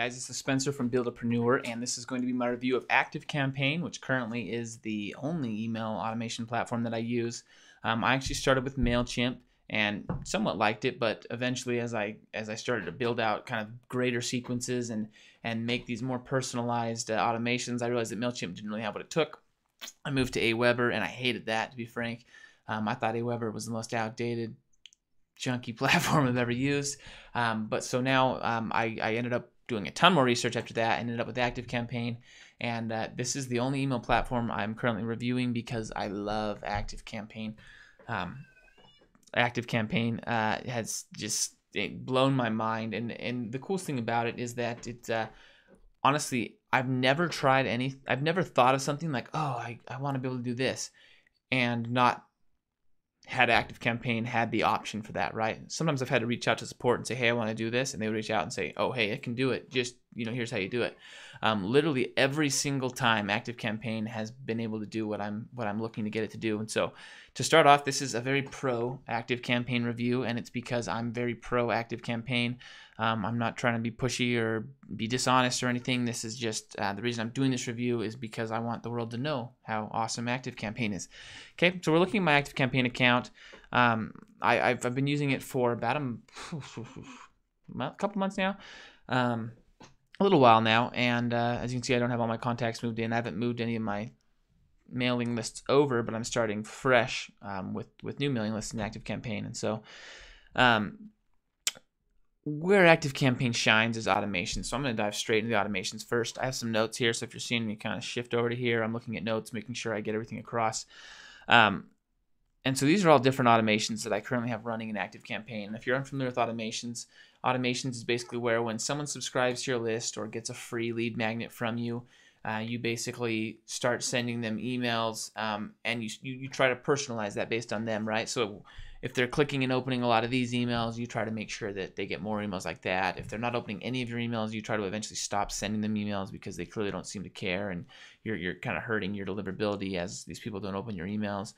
guys, this is Spencer from Buildapreneur, and this is going to be my review of ActiveCampaign, which currently is the only email automation platform that I use. I actually started with Mailchimp and somewhat liked it, but eventually as I started to build out kind of greater sequences and make these more personalized automations, I realized that Mailchimp didn't really have what it took. I moved to Aweber, and I hated that, to be frank. I thought Aweber was the most outdated, junky platform I've ever used. But so now I ended up doing a ton more research after that. I ended up with ActiveCampaign, and this is the only email platform I'm currently reviewing because I love ActiveCampaign. ActiveCampaign has just blown my mind, and the coolest thing about it is that it's honestly, I've never thought of something like, oh, I want to be able to do this, and not had ActiveCampaign had the option for that, right? Sometimes I've had to reach out to support and say, hey, I want to do this, and they would reach out and say, oh, hey, I can do it. Just, here's how you do it. Literally every single time ActiveCampaign has been able to do what I'm looking to get it to do. And so to start off, this is a very pro ActiveCampaign review, and it's because I'm very pro ActiveCampaign. I'm not trying to be pushy or be dishonest or anything. This is just the reason I'm doing this review is because I want the world to know how awesome ActiveCampaign is. Okay, so we're looking at my ActiveCampaign account. I've been using it for about a couple months now, a little while now, and as you can see, I don't have all my contacts moved in. I haven't moved any of my mailing lists over, but I'm starting fresh with new mailing lists in ActiveCampaign, and so where ActiveCampaign shines is automation. So I'm going to dive straight into the automations first. I have some notes here, so if you're seeing me kind of shift over to here, I'm looking at notes, making sure I get everything across. And so these are all different automations that I currently have running in ActiveCampaign. And if you're unfamiliar with automations is basically where when someone subscribes to your list or gets a free lead magnet from you, you basically start sending them emails, and you try to personalize that based on them, right? So if they're clicking and opening a lot of these emails, you try to make sure that they get more emails like that. If they're not opening any of your emails, you try to eventually stop sending them emails because they clearly don't seem to care, and you're kind of hurting your deliverability as these people don't open your emails.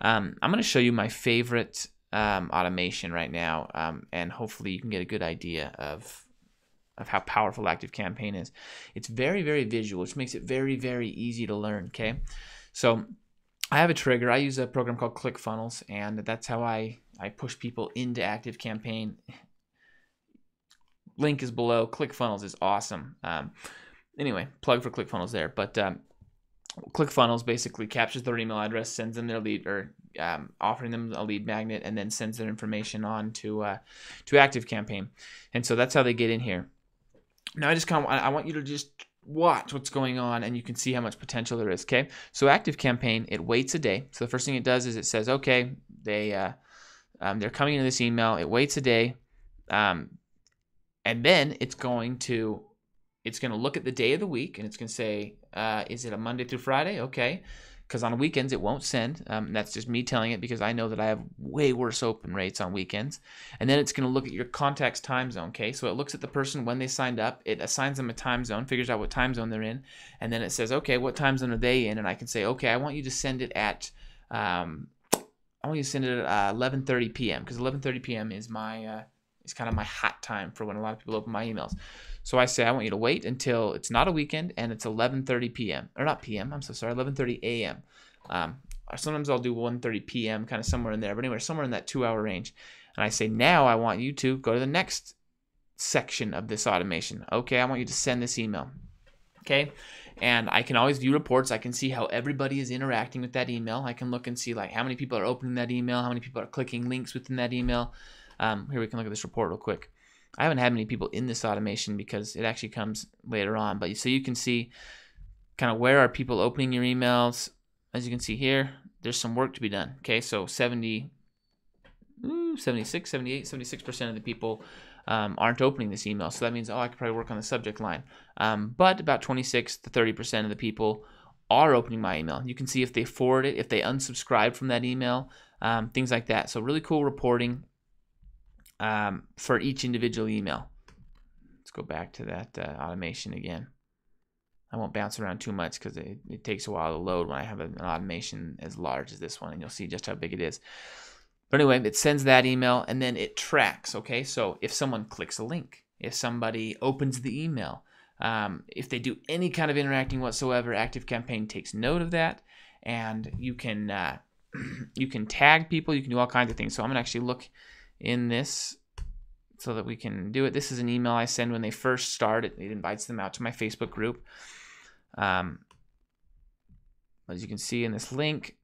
I'm going to show you my favorite automation right now, and hopefully you can get a good idea of how powerful ActiveCampaign is. It's very, very visual, which makes it very, very easy to learn, okay? So I have a trigger. I use a program called ClickFunnels, and that's how I push people into ActiveCampaign. Link is below. ClickFunnels is awesome. Anyway, plug for ClickFunnels there. But ClickFunnels basically captures their email address, sends them their lead, or offering them a lead magnet, and then sends their information on to ActiveCampaign. And so that's how they get in here. Now I want you to just watch what's going on, and you can see how much potential there is. Okay, so ActiveCampaign, it waits a day. So the first thing it does is it says, okay, they're coming into this email. It waits a day, and then it's going to look at the day of the week, and it's going to say, is it a Monday through Friday? Okay, because on weekends it won't send. That's just me telling it because I know that I have way worse open rates on weekends. And then it's going to look at your contact's time zone. Okay, so it looks at the person when they signed up, it assigns them a time zone, figures out what time zone they're in, and then it says, okay, what time zone are they in? And I can say, okay, I want you to send it at 11:30 p.m. because 11:30 p.m. is my is kind of my hot time for when a lot of people open my emails. So I say I want you to wait until it's not a weekend and it's 11:30 p.m. or not p.m. I'm so sorry, 11:30 a.m. Sometimes I'll do 1:30 p.m. kind of somewhere in there, but anyway, somewhere in that 2-hour range. And I say now I want you to go to the next section of this automation. Okay, I want you to send this email. Okay, and I can always view reports. I can see how everybody is interacting with that email. I can look and see like how many people are opening that email, how many people are clicking links within that email. Here we can look at this report real quick. I haven't had many people in this automation because it actually comes later on. But so you can see kind of where are people opening your emails. As you can see here, there's some work to be done. Okay, so 76, 78, 76% of the people aren't opening this email. So that means, I could probably work on the subject line. But about 26 to 30% of the people are opening my email. You can see if they forward it, if they unsubscribe from that email, things like that. So really cool reporting for each individual email. Let's go back to that automation again. I won't bounce around too much because it takes a while to load when I have an automation as large as this one, and you'll see just how big it is. But anyway, it sends that email, and then it tracks, okay? So if someone clicks a link, if somebody opens the email, if they do any kind of interacting whatsoever, ActiveCampaign takes note of that, and you can tag people, you can do all kinds of things. So I'm gonna actually look in this so that we can do it. This is an email I send when they first start. It invites them out to my Facebook group. As you can see in this link,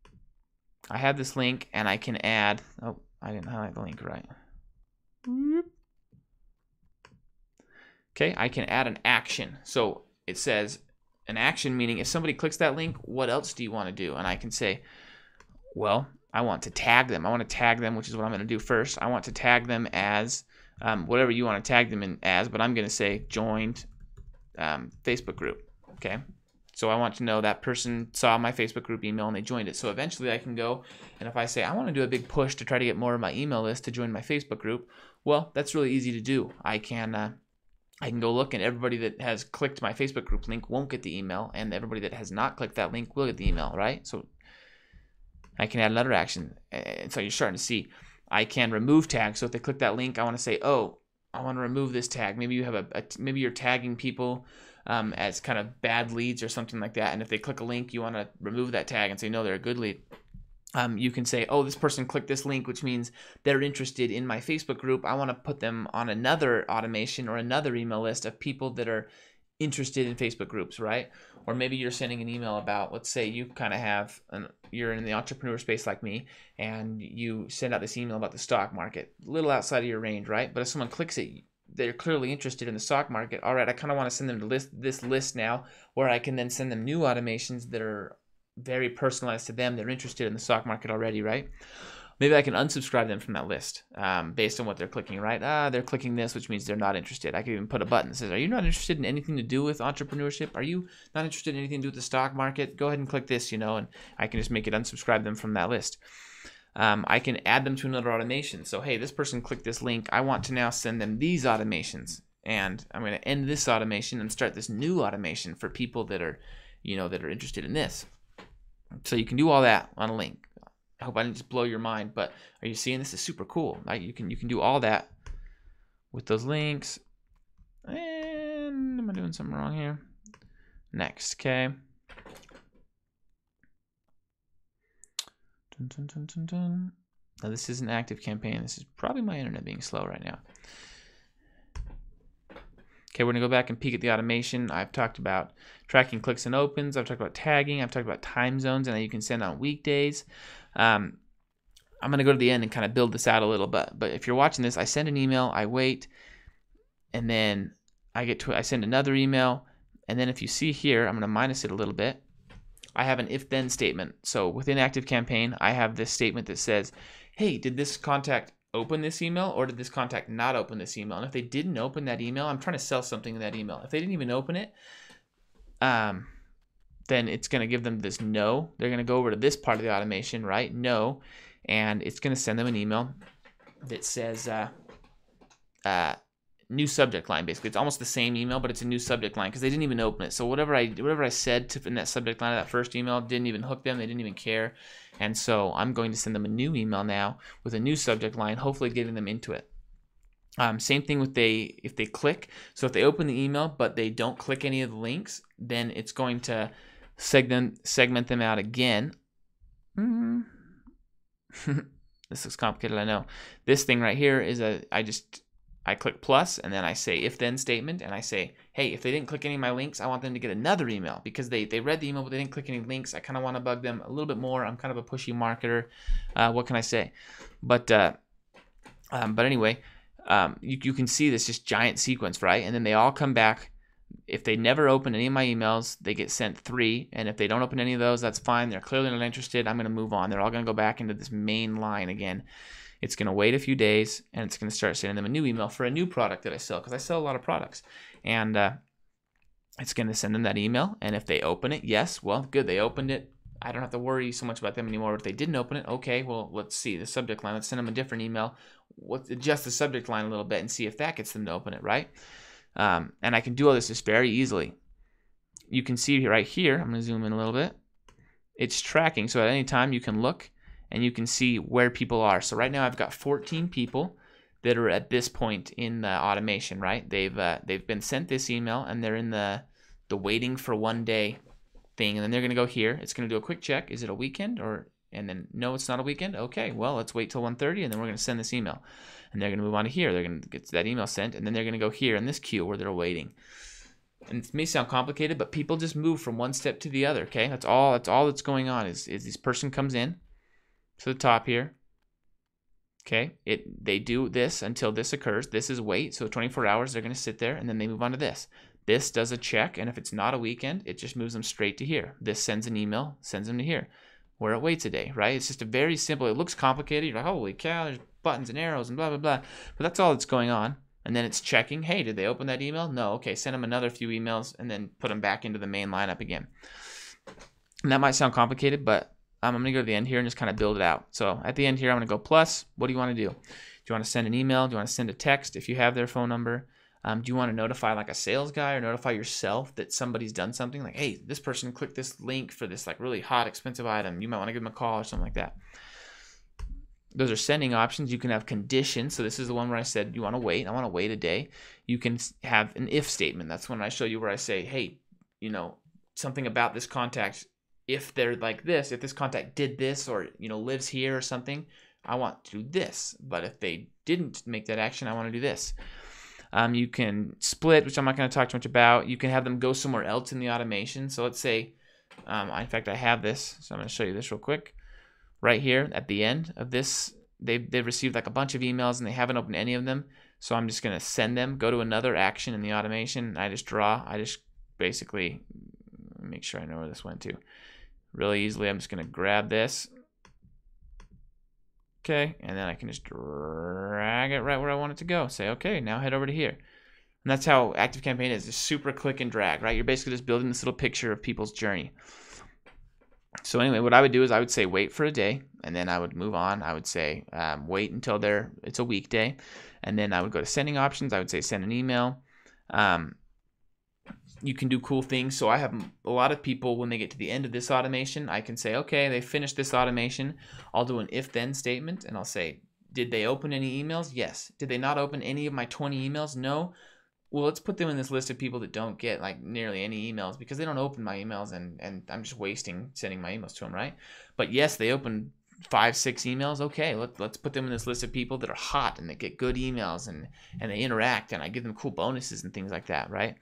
I have this link, and I can add, oh, I didn't highlight the link right. Okay, I can add an action. So it says an action, meaning if somebody clicks that link, what else do you want to do? And I can say, well, I want to tag them. I want to tag them, which is what I'm going to do first. I want to tag them as whatever you want to tag them in as, but I'm going to say joined Facebook group. Okay, so I want to know that person saw my Facebook group email and they joined it. So eventually I can go, and if I say I want to do a big push to try to get more of my email list to join my Facebook group, well, that's really easy to do. I can go look, and everybody that has clicked my Facebook group link won't get the email, and everybody that has not clicked that link will get the email, right? So I can add another action, and so you're starting to see. I can remove tags. So if they click that link, I want to say, oh, I want to remove this tag. Maybe you have maybe you're tagging people as kind of bad leads or something like that, and if they click a link, you want to remove that tag and say, no, they're a good lead. You can say, oh, this person clicked this link, which means they're interested in my Facebook group. I want to put them on another automation or another email list of people that are interested in Facebook groups, right? Or maybe you're sending an email about, let's say you kind of have, you're in the entrepreneur space like me, and you send out this email about the stock market, a little outside of your range, right? But if someone clicks it, they're clearly interested in the stock market. All right, I kind of want to send them to this list now, where I can then send them new automations that are very personalized to them. They're interested in the stock market already, right? Maybe I can unsubscribe them from that list based on what they're clicking, right? They're clicking this, which means they're not interested. I could even put a button that says, are you not interested in anything to do with entrepreneurship? Are you not interested in anything to do with the stock market? Go ahead and click this, and I can just make it unsubscribe them from that list. I can add them to another automation. So, hey, this person clicked this link. I want to now send them these automations, and I'm going to end this automation and start this new automation for people that are, that are interested in this. So you can do all that on a link. I hope I didn't just blow your mind, but are you seeing this is super cool? Right? You can do all that with those links. And am I doing something wrong here? Next, okay. Dun, dun, dun, dun, dun. Now this is an ActiveCampaign. This is probably my internet being slow right now. Okay, we're gonna go back and peek at the automation. I've talked about tracking clicks and opens. I've talked about tagging. I've talked about time zones and that you can send on weekdays. I'm gonna go to the end and kind of build this out a little bit. But if you're watching this, I send an email, I wait, and then I send another email, and then if you see here, I'm gonna minus it a little bit. I have an if-then statement. So within ActiveCampaign, I have this statement that says, hey, did this contact open this email, or did this contact not open this email? And if they didn't open that email, I'm trying to sell something in that email. If they didn't even open it, then it's going to give them this no. They're going to go over to this part of the automation, right? No. And it's going to send them an email that says new subject line. Basically, it's almost the same email, but it's a new subject line because they didn't even open it. So whatever I said in that subject line of that first email didn't even hook them. They didn't even care. And so I'm going to send them a new email now with a new subject line, hopefully getting them into it. Same thing with if they click. So if they open the email but they don't click any of the links, then it's going to segment them out again. This looks complicated, I know. This thing right here is I click plus, and then I say if-then statement, and I say, hey, if they didn't click any of my links, I want them to get another email because they read the email, but they didn't click any links. I kind of want to bug them a little bit more. I'm kind of a pushy marketer. What can I say? But anyway, you can see this just giant sequence, right? And then they all come back. If they never open any of my emails, they get sent 3. And if they don't open any of those, that's fine. They're clearly not interested. I'm going to move on. They're all going to go back into this main line again. It's going to wait a few days, and it's going to start sending them a new email for a new product that I sell, because I sell a lot of products. And it's going to send them that email, and if they open it, yes, well, good, they opened it. I don't have to worry so much about them anymore. If they didn't open it, okay, well, let's see the subject line. Let's send them a different email. Let's adjust the subject line a little bit and see if that gets them to open it, right? And I can do all this just very easily. You can see right here, I'm going to zoom in a little bit. It's tracking, so at any time you can look and you can see where people are. So right now I've got 14 people that are at this point in the automation, right? They've been sent this email and they're in the waiting for 1 day thing, and then they're going to go here. It's going to do a quick check. Is it a weekend? And then no, it's not a weekend. Okay, well, let's wait till 1:30 and then we're going to send this email. And they're going to move on to here. They're going to get that email sent, and then they're going to go here in this queue where they're waiting. And it may sound complicated, but people just move from one step to the other, okay? That's all that's going on is this person comes in to the top here. Okay, they do this until this occurs. This is wait, so 24 hours, they're going to sit there, and then they move on to this. This does a check, and if it's not a weekend, it just moves them straight to here. This sends an email, sends them to here, where it waits a day, right? It's just a very simple, it looks complicated. You're like, holy cow, there's buttons and arrows and blah, blah, blah. But that's all that's going on. And then it's checking, hey, did they open that email? No, okay, send them another few emails, and then put them back into the main lineup again. And that might sound complicated, but I'm going to go to the end here and just kind of build it out. So at the end here, I'm going to go plus. What do you want to do? Do you want to send an email? Do you want to send a text if you have their phone number? Do you want to notify like a sales guy or notify yourself that somebody's done something? Like, hey, this person clicked this link for this like really hot, expensive item. You might want to give them a call or something like that. Those are sending options. You can have conditions. So this is the one where I said you want to wait. I want to wait a day. You can have an if statement. That's when I show you where I say, hey, you know, something about this contact. If they're like this, if this contact did this or, you know, lives here or something, I want to do this. But if they didn't make that action, I want to do this. You can split, which I'm not going to talk too much about. You can have them go somewhere else in the automation. So let's say, in fact, I have this. So I'm going to show you this real quick. Right here at the end of this, they've received like a bunch of emails and they haven't opened any of them. So I'm just going to send them, go to another action in the automation. I just basically make sure I know where this went to. Really easily, I'm just going to grab this. Okay, and then I can just drag it right where I want it to go. Say, okay, now head over to here. And that's how ActiveCampaign is, just super click and drag, right? You're basically just building this little picture of people's journey. So anyway, what I would do is I would say wait for a day, and then I would move on. I would say wait until it's a weekday, and then I would go to sending options. I would say send an email. You can do cool things. So I have a lot of people, when they get to the end of this automation, I can say, okay, they finished this automation. I'll do an if-then statement, and I'll say, did they open any emails? Yes. Did they not open any of my 20 emails? No. Well, let's put them in this list of people that don't get like nearly any emails because they don't open my emails, and I'm just wasting sending my emails to them, right? But yes, they open 5, 6 emails. Okay, let's put them in this list of people that are hot and that get good emails and they interact, and I give them cool bonuses and things like that, right?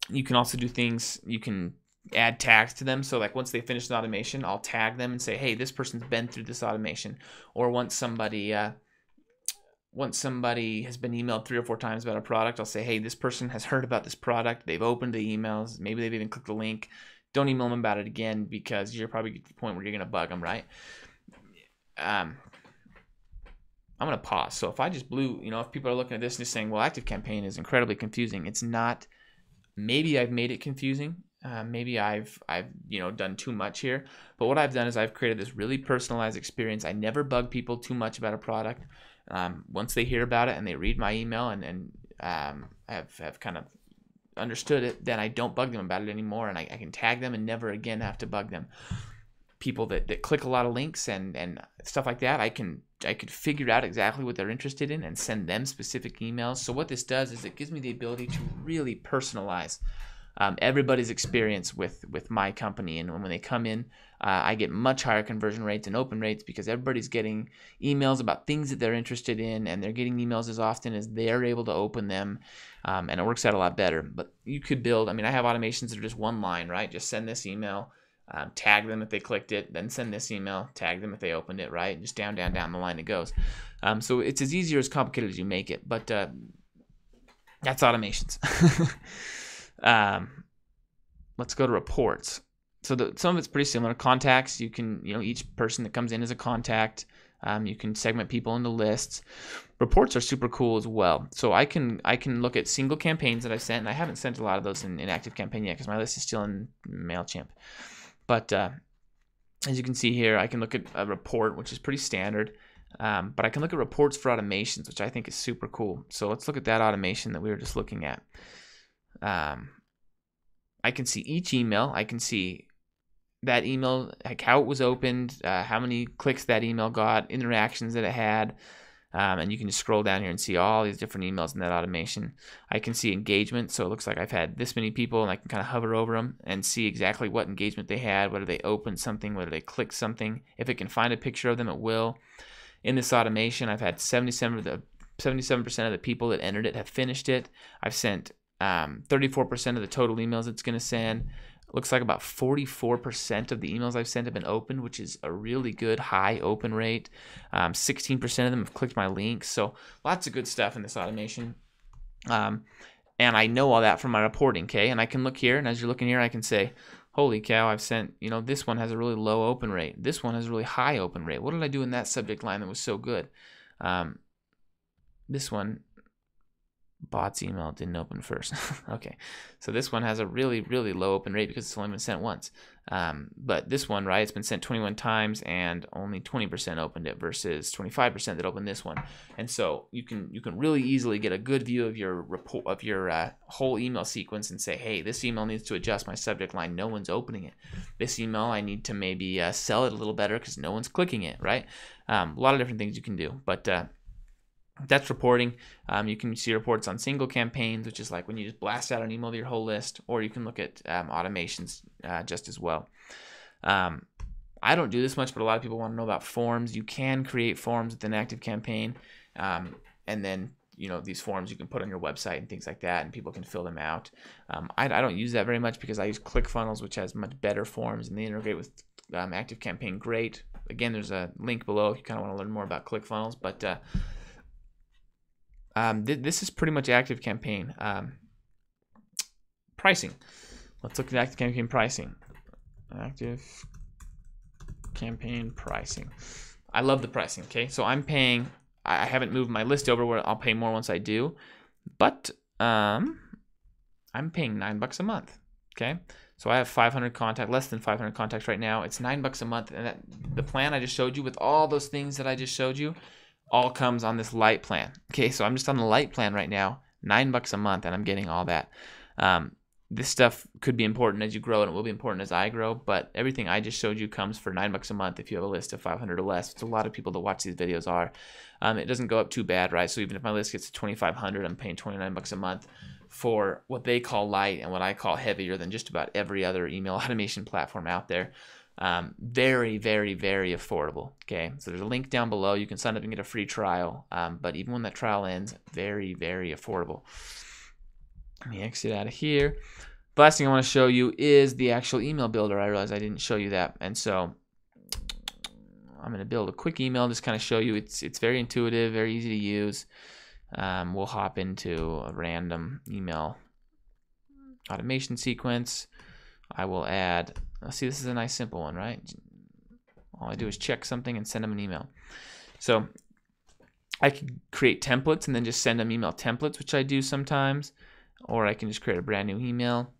You can also do things, you can add tags to them. So like once they finish the automation, I'll tag them and say, hey, this person's been through this automation. Or once somebody has been emailed 3 or 4 times about a product, I'll say, hey, this person has heard about this product. They've opened the emails. Maybe they've even clicked the link. Don't email them about it again because you're probably at the point where you're going to bug them, right? I'm going to pause. So if I just blew, if people are looking at this and just saying, well, ActiveCampaign is incredibly confusing. It's not. Maybe I've made it confusing. Maybe I've done too much here. But what I've done is I've created this really personalized experience. I never bug people too much about a product. Once they hear about it and they read my email and have kind of understood it, then I don't bug them about it anymore, and I can tag them and never again have to bug them. People that click a lot of links and stuff like that, I could figure out exactly what they're interested in and send them specific emails. So what this does is it gives me the ability to really personalize everybody's experience with my company. And when they come in, I get much higher conversion rates and open rates because everybody's getting emails about things that they're interested in, and they're getting emails as often as they're able to open them, and it works out a lot better. But you could build, I have automations that are just one line, right? Just send this email, tag them if they clicked it, then send this email, tag them if they opened it, right? Just down the line it goes. So it's as easy or as complicated as you make it, but that's automations. Let's go to reports. So some of it's pretty similar. Contacts, you can, each person that comes in is a contact. You can segment people into lists. Reports are super cool as well. So I can look at single campaigns that I've sent, and I haven't sent a lot of those in ActiveCampaign yet because my list is still in Mailchimp. But as you can see here, I can look at a report, which is pretty standard. But I can look at reports for automations, which I think is super cool. So let's look at that automation that we were just looking at. I can see each email. I can see that email, like how it was opened, how many clicks that email got, interactions that it had. And you can just scroll down here and see all these different emails in that automation. I can see engagement, so it looks like I've had this many people, and I can kind of hover over them and see exactly what engagement they had, whether they opened something, whether they clicked something. If it can find a picture of them, it will. In this automation, I've had 77% of the people that entered it have finished it. I've sent 34% of the total emails it's going to send. Looks like about 44% of the emails I've sent have been opened, which is a really good high open rate. 16% of them have clicked my links. So lots of good stuff in this automation. And I know all that from my reporting, okay? And I can look here, and as you're looking here, I can say, holy cow, I've sent, this one has a really low open rate. This one has a really high open rate. What did I do in that subject line that was so good? This one, bot's email didn't open first. Okay, so this one has a really, really low open rate because it's only been sent once. But this one, right, it's been sent 21 times and only 20% opened it versus 25% that opened this one. And so you can really easily get a good view of your report, of your whole email sequence, and say, hey, this email needs to adjust my subject line. No one's opening it. This email, I need to maybe sell it a little better because no one's clicking it, right? A lot of different things you can do, but that's reporting. You can see reports on single campaigns, which is like when you just blast out an email to your whole list, or you can look at automations just as well. I don't do this much, but a lot of people want to know about forms. You can create forms with an ActiveCampaign, and then these forms you can put on your website and things like that, and people can fill them out. I don't use that very much because I use ClickFunnels, which has much better forms, and they integrate with ActiveCampaign great. Again, there's a link below if you kind of want to learn more about ClickFunnels, but this is pretty much ActiveCampaign. Pricing. Let's look at ActiveCampaign pricing. ActiveCampaign pricing. I love the pricing, okay? So I'm paying, I haven't moved my list over where I'll pay more once I do, but I'm paying $9 a month, okay? So I have 500 contacts, less than 500 contacts right now. It's $9 a month, and the plan I just showed you with all those things that I just showed you all comes on this light plan. Okay, so I'm just on the light plan right now, $9 a month, and I'm getting all that. This stuff could be important as you grow, and it will be important as I grow, but everything I just showed you comes for $9 a month if you have a list of 500 or less. It's a lot of people that watch these videos are. It doesn't go up too bad, right? So even if my list gets to 2,500, I'm paying $29 a month for what they call light and what I call heavier than just about every other email automation platform out there. Very, very, very affordable. Okay, so there's a link down below. You can sign up and get a free trial, but even when that trial ends, very, very affordable. Let me exit out of here. The last thing I want to show you is the actual email builder. I realized I didn't show you that, and so I'm going to build a quick email, just kind of show you. It's very intuitive, very easy to use. We'll hop into a random email automation sequence. I will add, see, this is a nice simple one, right? All I do is check something and send them an email. So I can create templates and then just send them email templates, which I do sometimes, or I can just create a brand new email.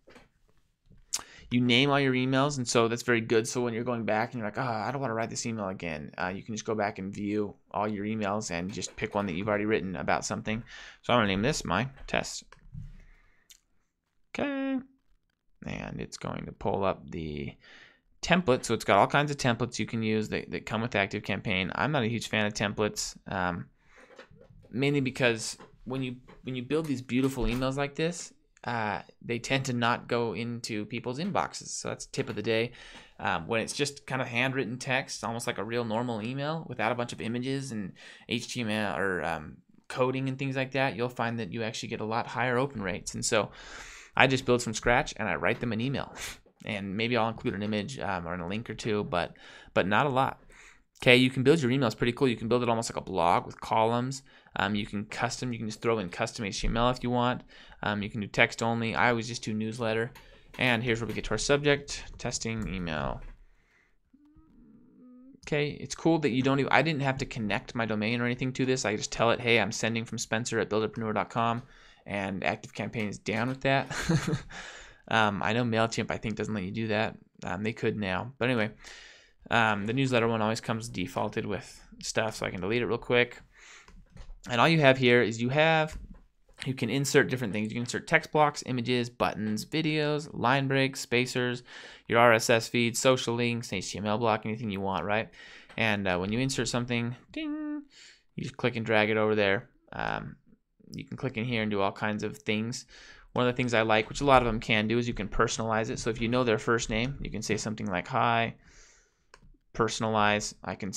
You name all your emails, and so that's very good. So when you're going back and you're like, I don't want to write this email again, you can just go back and view all your emails and just pick one that you've already written about something. So I'm going to name this my test. Okay. And it's going to pull up the template. So it's got all kinds of templates you can use that come with ActiveCampaign. I'm not a huge fan of templates, mainly because when you build these beautiful emails like this, they tend to not go into people's inboxes. So that's tip of the day. When it's just kind of handwritten text, almost like a real normal email without a bunch of images and HTML or coding and things like that, you'll find that you actually get a lot higher open rates. And so I just build from scratch and I write them an email, and maybe I'll include an image or a link or two, but not a lot. Okay, you can build your emails pretty cool. You can build it almost like a blog with columns. You can just throw in custom HTML if you want. You can do text only. I always just do newsletter. And here's where we get to our subject, testing email. Okay, it's cool that you don't even, I didn't have to connect my domain or anything to this. I just tell it, hey, I'm sending from Spencer at Buildapreneur.com, and ActiveCampaign is down with that. I know Mailchimp, I think, doesn't let you do that. They could now. But anyway, the newsletter one always comes defaulted with stuff, so I can delete it real quick. And all you have here is you can insert different things. You can insert text blocks, images, buttons, videos, line breaks, spacers, your RSS feeds, social links, HTML block, anything you want, right? And when you insert something, ding, You just click and drag it over there. You can click in here and do all kinds of things. One of the things I like, which a lot of them can do, is you can personalize it. So if you know their first name, you can say something like, hi, personalize. I can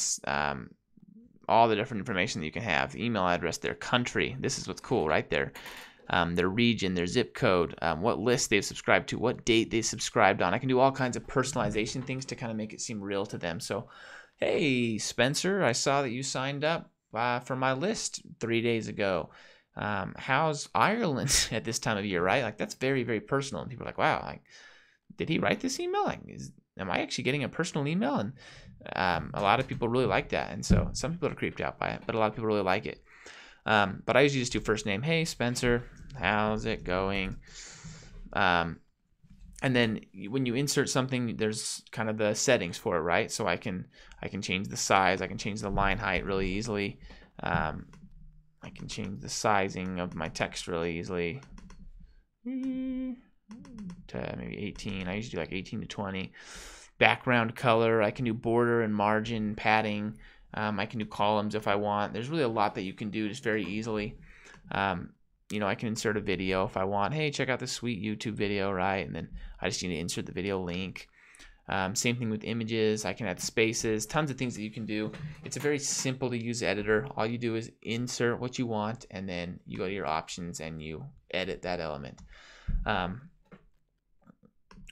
all the different information that you can have, email address, their country. This is what's cool right there. Their region, their zip code, what list they've subscribed to, what date they subscribed on. I can do all kinds of personalization things to kind of make it seem real to them. So, hey, Spencer, I saw that you signed up for my list 3 days ago. How's Ireland at this time of year, right? Like, that's very, very personal. And people are like, wow, like, did he write this email? Like, am I actually getting a personal email? And a lot of people really like that. And so some people are creeped out by it, but a lot of people really like it. But I usually just do first name. Hey, Spencer, how's it going? And then when you insert something, there's kind of the settings for it, right? So I can change the size. I can change the line height really easily. I can change the sizing of my text really easily to maybe 18. I usually do like 18 to 20. Background color. I can do border and margin padding. I can do columns if I want. There's really a lot that you can do just very easily. You know, I can insert a video if I want. Hey, check out this sweet YouTube video, right? And then I just need to insert the video link. Same thing with images. I can add spaces, tons of things that you can do. It's a very simple to use editor. All you do is insert what you want, and then you go to your options and you edit that element. One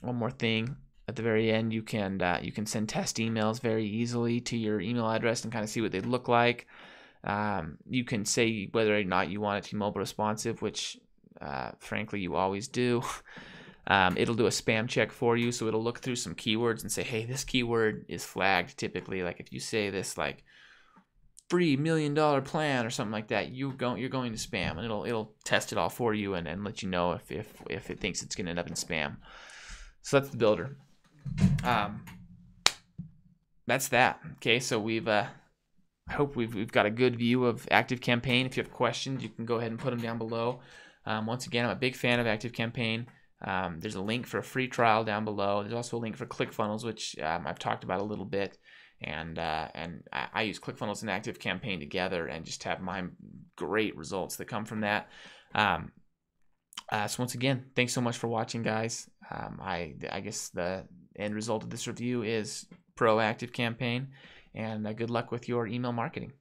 more thing. At the very end, you can send test emails very easily to your email address and kind of see what they look like. You can say whether or not you want it to be mobile responsive, which frankly you always do. It'll do a spam check for you, so it'll look through some keywords and say, hey, this keyword is flagged typically. Like if you say this like free $1 million plan or something like that, you're going to spam, and it'll test it all for you and let you know if it thinks it's going to end up in spam. So that's the builder. That's that. Okay, so I hope we've got a good view of ActiveCampaign. If you have questions, you can go ahead and put them down below. Once again, I'm a big fan of ActiveCampaign. There's a link for a free trial down below. There's also a link for ClickFunnels, which I've talked about a little bit, and I use ClickFunnels and ActiveCampaign together and just have my great results that come from that. So once again, thanks so much for watching, guys. I guess the end result of this review is pro ActiveCampaign, and good luck with your email marketing.